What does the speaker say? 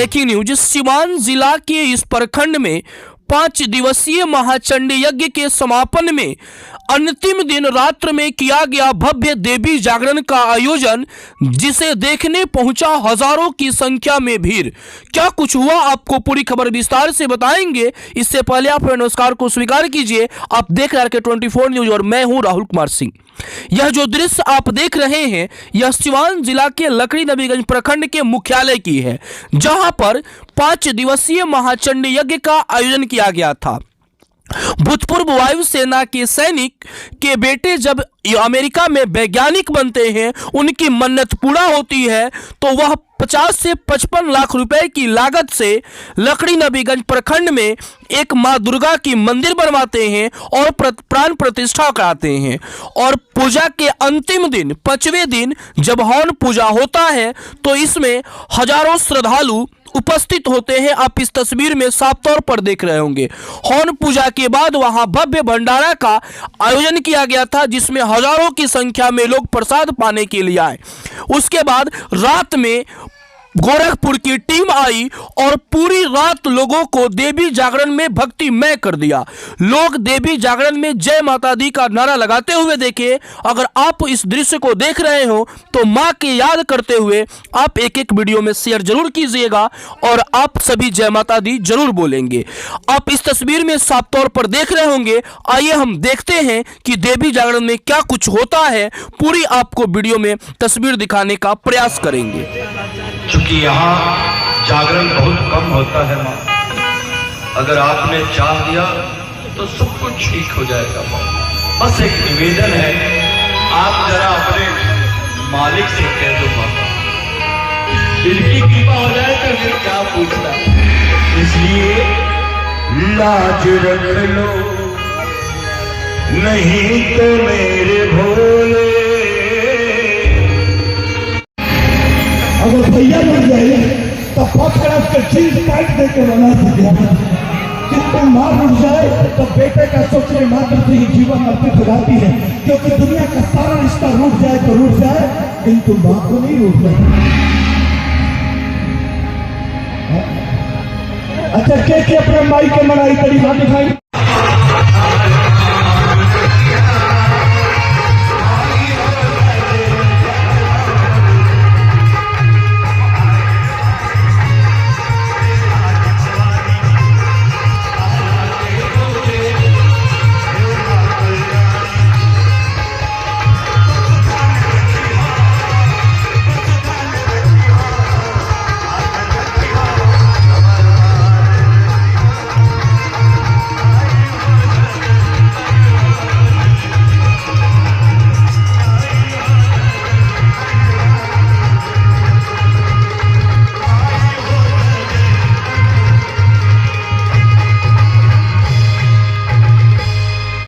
Breaking news. Siwan जिला के इस प्रखंड में 5 दिवसीय महाचंडी यज्ञ के समापन में अंतिम दिन रात्र में किया गया भव्य देवी जागरण का आयोजन, जिसे देखने पहुंचा हजारों की संख्या में भीड़। क्या कुछ हुआ, आपको पूरी खबर विस्तार से बताएंगे। इससे पहले आप नमस्कार को स्वीकार कीजिए। आप देख रहे हैं RK24 न्यूज और मैं हूं राहुल कुमार सिंह। यह जो दृश्य आप देख रहे हैं, यह सिवान जिला के लकड़ी नबीगंज प्रखंड के मुख्यालय की है, जहां पर 5 दिवसीय महाचंडी यज्ञ का आयोजन किया गया था। भूतपूर्व वायुसेना के सैनिक के बेटे जब अमेरिका में वैज्ञानिक बनते हैं, उनकी मन्नत पूरा होती है, तो वह 50 से 55 लाख रुपए की लागत से लकड़ी नबीगंज प्रखंड में एक मां दुर्गा की मंदिर बनवाते हैं और प्राण प्रतिष्ठा कराते हैं। और पूजा के अंतिम दिन 5वें दिन जब हवन पूजा होता है, तो इसमें हजारों श्रद्धालु उपस्थित होते हैं। आप इस तस्वीर में साफ तौर पर देख रहे होंगे। हवन पूजा के बाद वहां भव्य भंडारा का आयोजन किया गया था, जिसमें हजारों की संख्या में लोग प्रसाद पाने के लिए आए। उसके बाद रात में गोरखपुर की टीम आई और पूरी रात लोगों को देवी जागरण में भक्तिमय कर दिया। लोग देवी जागरण में जय माता दी का नारा लगाते हुए देखे। अगर आप इस दृश्य को देख रहे हो तो मां की याद करते हुए आप एक वीडियो में शेयर जरूर कीजिएगा और आप सभी जय माता दी जरूर बोलेंगे। आप इस तस्वीर में साफ तौर पर देख रहे होंगे। आइए हम देखते हैं कि देवी जागरण में क्या कुछ होता है। पूरी आपको वीडियो में तस्वीर दिखाने का प्रयास करेंगे। क्योंकि यहाँ जागरण बहुत कम होता है माँ, अगर आपने चाह दिया तो सब कुछ ठीक हो जाएगा माँ। बस एक निवेदन है, आप जरा अपने मालिक से कह दो माँ, इनकी कृपा हो जाए तो फिर क्या पूछना। इसलिए लाज रख लो, नहीं तो मेरे भोले। अगर भैया बन जाए तो पकड़ के चीज काट दे के बना दिया। कितने माँ रुक जाए तो बेटे का सोचने मात्र से ही जीवन अर्पित हो जाती है, क्योंकि दुनिया का सारा रिश्ता रूठ जाए तो रूठ जाए, किंतु माँ को नहीं रूठ जाए। अच्छा, के अपने माई के मनाई तरी बात दिखाई।